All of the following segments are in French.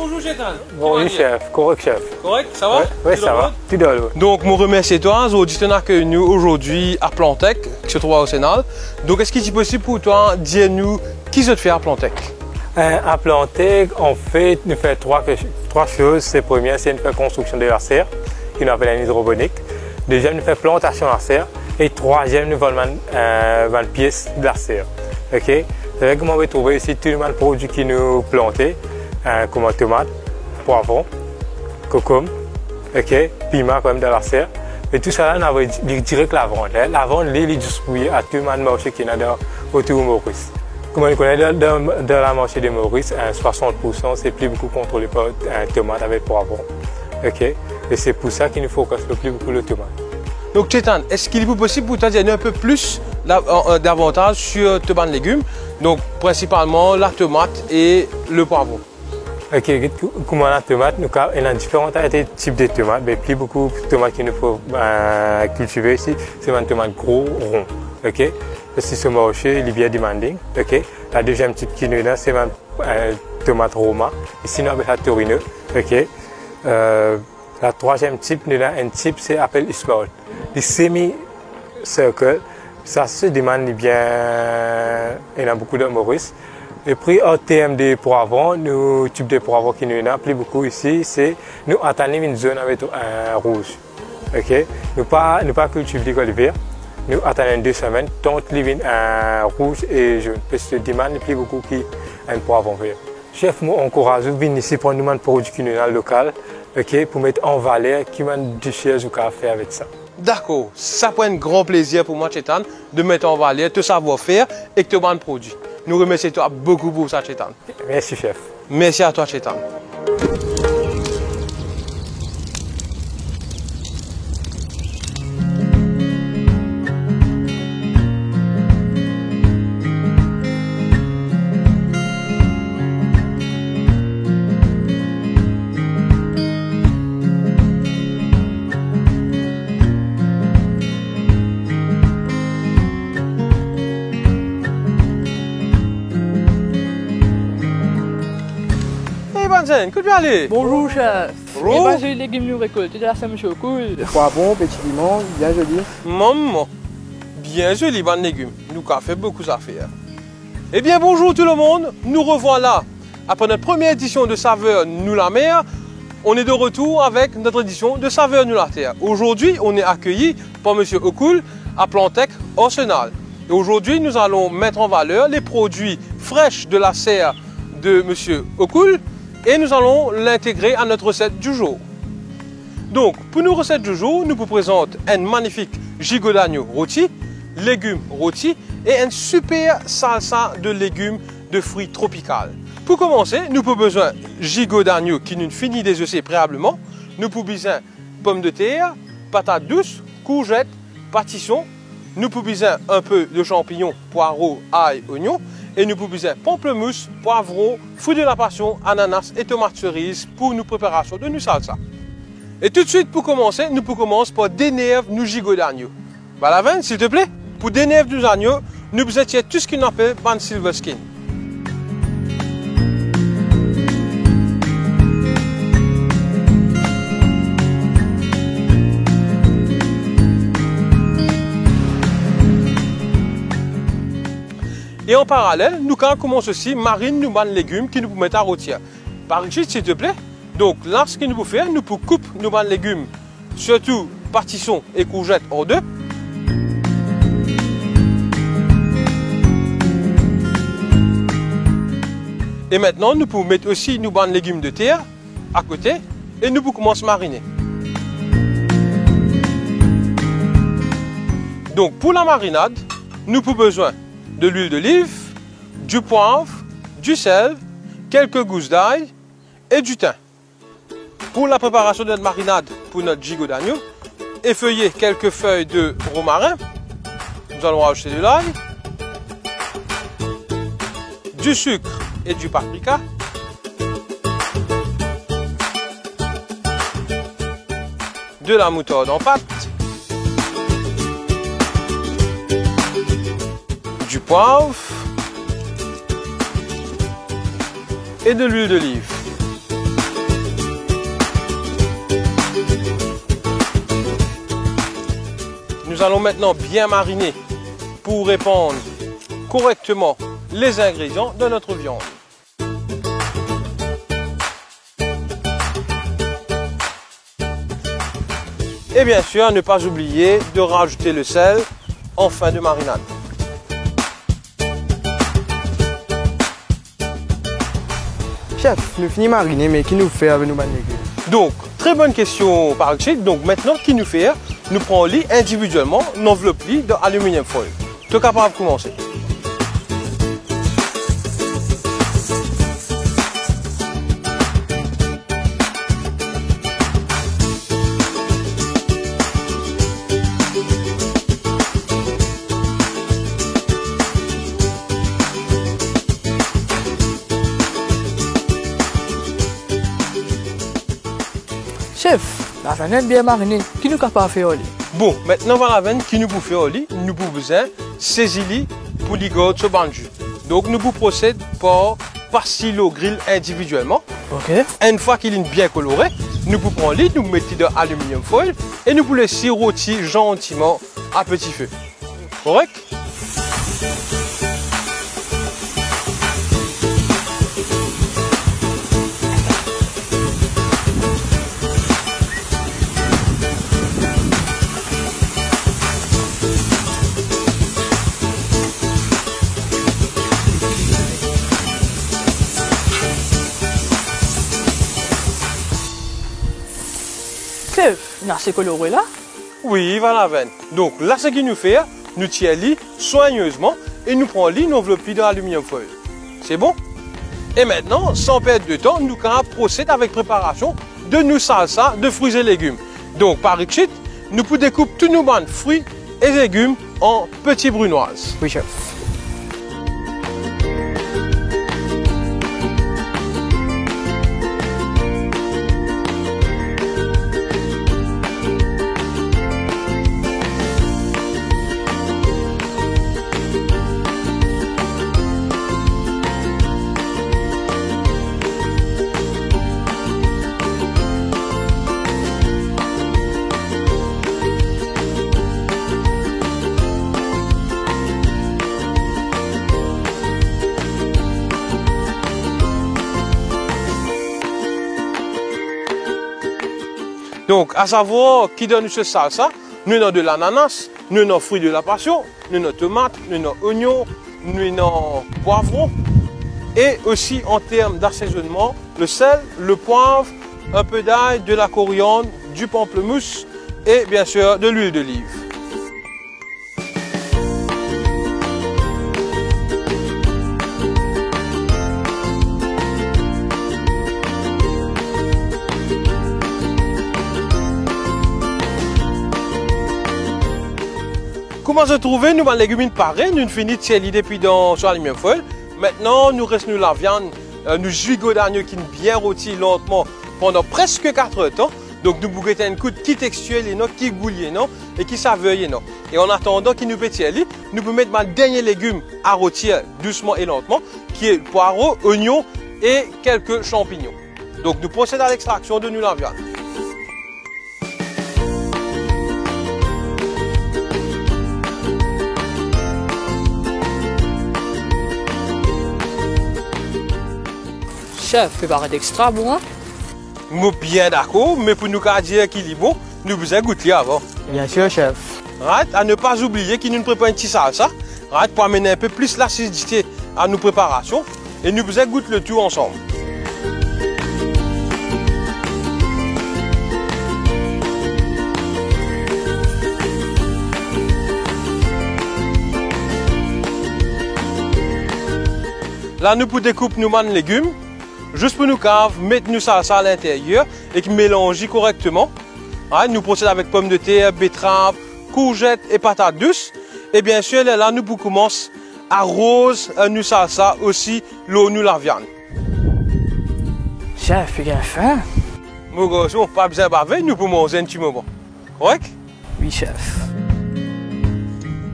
bonjour Chétan. Bonjour chef, correct chef. Correct, ça va? Oui, ça va. Tout de l'eau. Donc, mon remercie toi, auditeur accueille nous aujourd'hui à Plantec, qui se trouve au Sénal. Donc, est-ce qu'il est possible pour toi de dire-nous qui se fait à Plantec? À Plantec, on fait, nous fait trois choses. La première, c'est une construction de la serre, qui nous appelle une hydroponique. Deuxième, nous fait plantation de la serre. Et troisième, nous vendons 20 pièces de la serre. Ok? C'est vrai que on va trouver ici tous les produits qui nous plantés, comme tomates, poivrons, concombre, ok, piment comme de la serre. Et tout ça, on va direct la vente. La vente, il est distribué à tout le marché qui est autour de Maurice. Comme on connaît dans la marché de Maurice, 60% c'est plus beaucoup contrôlé par tomates avec poivrons. Ok? Et c'est pour ça qu'il nous faut le plus beaucoup de tomates. Donc, Chétan, est-ce qu'il est possible pour toi de dire un peu plus davantage sur tes bandes de légumes? Donc, principalement la tomate et le poivron. Ok, comme la tomate, nous avons différents types de tomates, mais plus beaucoup de tomates qu'il nous faut cultiver ici, c'est une tomate gros, rond. Ok? C'est ce marché, il est bien demanding. Ok? La deuxième type qui nous donne, c'est une tomate Roma. Ici, nous avons la Torino. Ok? La troisième type, nous avons un type, c'est appelé small. Les semi-circle, ça se demande bien, il y a beaucoup de Maurice. Et puis, en termes de poivrons, le type de poivrons qui nous a plus beaucoup ici, c'est nous attendons une zone avec un rouge. Ok? Nous pas cultiver l'hiver. Nous attendons 2 semaines, tant les rouge et jaune. Parce que demande plus beaucoup qui un poivron vert. Chef, moi encourage de venir ici pour nous demander produits qui nous sont local, ok? Pour mettre en valeur qui m'a du cher ou qu'à faire avec ça. D'accord, ça prend un grand plaisir pour moi, Chétan, de mettre en valeur tout savoir-faire et que tu as produit. Nous remercions toi beaucoup pour ça, Chétan. Merci, chef. Merci à toi, Chétan. Que tu aller? Bonjour chef. Bonjour. Et ben, j'ai les légumes nous récoltés de la semaine cool. Poivron, petit piment, bien joli. Maman, bien joli ban de légumes. Nous avons fait beaucoup d'affaires. Eh bien bonjour tout le monde, nous revoilà. Après notre première édition de Saveurs Nous la Mer, on est de retour avec notre édition de Saveurs Nous la Terre. Aujourd'hui, on est accueilli par M. Okul à Plantec, au Sénal. Et aujourd'hui, nous allons mettre en valeur les produits fraîches de la serre de M. Okul. Et nous allons l'intégrer à notre recette du jour. Donc, pour nos recettes du jour, nous vous présentons un magnifique gigot d'agneau rôti, légumes rôtis et une super salsa de légumes de fruits tropicaux. Pour commencer, nous avons besoin de gigot d'agneau qui nous finit désossé préalablement. Nous avons besoin de pommes de terre, patates douces, courgettes, pâtissons. Nous avons besoin un peu de champignons, poireaux, ail, oignons. Et nous avons besoin de pamplemousse, poivron, fruits de la passion, ananas et tomates cerises pour nos préparations de nos salsa. Et tout de suite, pour commencer, nous pouvons commencer par dénerver nos gigots d'agneau. Balavin, s'il te plaît. Pour dénerver nos agneaux, nous besoin de tout ce qu'on appelle ban silver skin. Et en parallèle, nous commençons aussi marine nos bandes de légumes qui nous mettent à rôtir. Par ici, s'il te plaît. Donc là, ce que nous pouvons faire, nous pouvons couper nos bandes de légumes, surtout pâtissons et courgettes en deux. Et maintenant, nous pouvons mettre aussi nos bandes de légumes de terre à côté et nous pouvons commencer à mariner. Donc pour la marinade, nous avons besoin de l'huile d'olive, du poivre, du sel, quelques gousses d'ail et du thym. Pour la préparation de notre marinade pour notre gigot d'agneau, effeuiller quelques feuilles de romarin. Nous allons rajouter de l'ail, du sucre et du paprika, de la moutarde en pâte, du poivre et de l'huile d'olive. nous allons maintenant bien mariner pour répandre correctement les ingrédients de notre viande. Et bien sûr, ne pas oublier de rajouter le sel en fin de marinade. Chef, nous finissons mariner, mais qui nous fait avec nos légumes? Donc, très bonne question par Richard. Donc maintenant, qui nous fait? Nous prenons les individuellement, l'enveloppe d'aluminium foil. Tu es capable de commencer. Chef, la viande est bien marinée. Qui nous capable de faire au lit? Bon, maintenant, voilà la veine qui nous peut faire au lit. Nous pouvons besoin saisir pour les gars de ce bandu. Donc, nous pouvons procéder par passer le grill individuellement. Ok. Une fois qu'il est bien coloré, nous pouvons prendre lit, nous mettons de l'aluminium foil et nous pouvons laisser rôtir gentiment à petit feu. Correct? Chef, il a assez coloré là. Oui, voilà la veine. Donc là, ce qu'il nous fait, nous tirons soigneusement et nous prenons une enveloppe de l'aluminium foil. C'est bon? Et maintenant, sans perdre de temps, nous procéder avec préparation de nos salsa de fruits et légumes. Donc par Richard, nous pouvons découper tous nos bandes fruits et légumes en petites brunoises. Oui, chef. Donc, à savoir qui donne ce salsa, nous avons de l'ananas, nous avons fruits de la passion, nous avons tomates, nous avons oignons, nous avons poivrons. Et aussi en termes d'assaisonnement, le sel, le poivre, un peu d'ail, de la coriandre, du pamplemousse et bien sûr de l'huile d'olive. Comment se trouver? Nous avons les légumes parés, nous finissons de sceller depuis dans sur l'aluminium foil. Maintenant, nous restons la viande, nous gigots d'agneau qui est bien rôti lentement pendant presque 4 heures de temps. Donc, nous bougeons une coude qui textuelle qui goulier et qui saveuille. Et en attendant qu'il nous pétille, nous pouvons mettre le dernier légume à rôtir doucement et lentement, qui est poireau, oignon et quelques champignons. Donc, nous procédons à l'extraction de nous la viande. Chef, préparé d'extra bon, hein? Moi bien d'accord, mais pour nous dire qu'il est bon, nous devons goûter avant. Bien sûr, chef. Right? À ne pas oublier qu'il nous prépare un petit salsa, right? Pour amener un peu plus l'acidité à nos préparations, et nous devons goûter le tout ensemble. Là, nous pouvons découper nos légumes. Juste pour nous mettre nous salsa à l'intérieur et qui mélanger correctement. Nous procédons avec pommes de terre, betteraves, courgettes et patates douces. Et bien sûr, là, nous commençons à arroser nous salsa aussi l'eau nous la viande. Chef, il a faim. Mon garçon, pas besoin de baver, nous pouvons manger un petit moment. Correct? Oui, chef.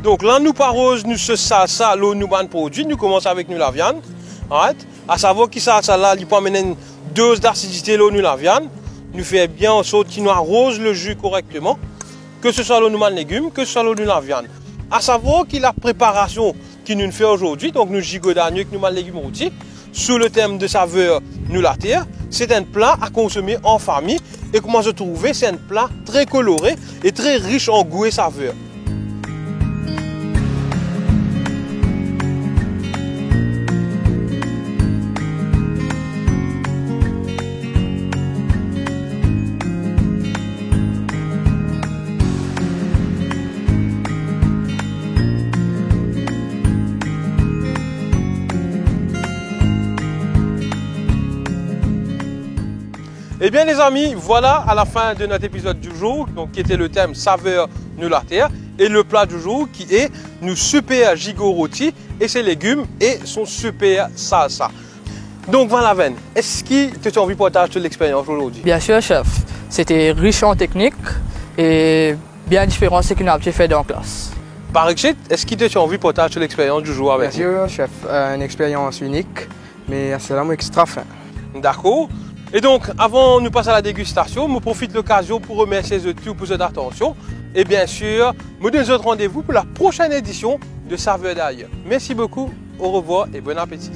Donc là, nous arrosons nous ce salsa l'eau nous produit. Nous commençons avec nous la viande. À savoir que ça là, il peut amener une dose d'acidité là nous la viande. Nous fait bien en sorte qu'il nous arrose le jus correctement. que ce soit le nouveau légumes, que ce soit le la viande. À savoir que la préparation qui nous fait aujourd'hui, donc nous gigodons avec nous légumes rôtis, sous le thème de saveur nous la terre, c'est un plat à consommer en famille. Et comment je trouvais, c'est un plat très coloré et très riche en goût et saveur. Eh bien les amis, voilà à la fin de notre épisode du jour, donc qui était le thème saveur nous la terre, et le plat du jour qui est nous super gigot rôti et ses légumes et son super salsa. Donc voilà Ben, est-ce que tu as envie de partager l'expérience aujourd'hui? Bien sûr, chef. C'était riche en technique et bien différent de ce qu'on a fait dans la classe. Par exemple, est-ce que tu as envie de partager l'expérience du jour avec Bien sûr, chef, une expérience unique, mais c'est vraiment extra fin. D'accord. Et donc, avant de nous passer à la dégustation, je profite de l'occasion pour remercier tous pour votre attention. Et bien sûr, je vous donne rendez-vous pour la prochaine édition de Saveur d'ailleurs. Merci beaucoup, au revoir et bon appétit.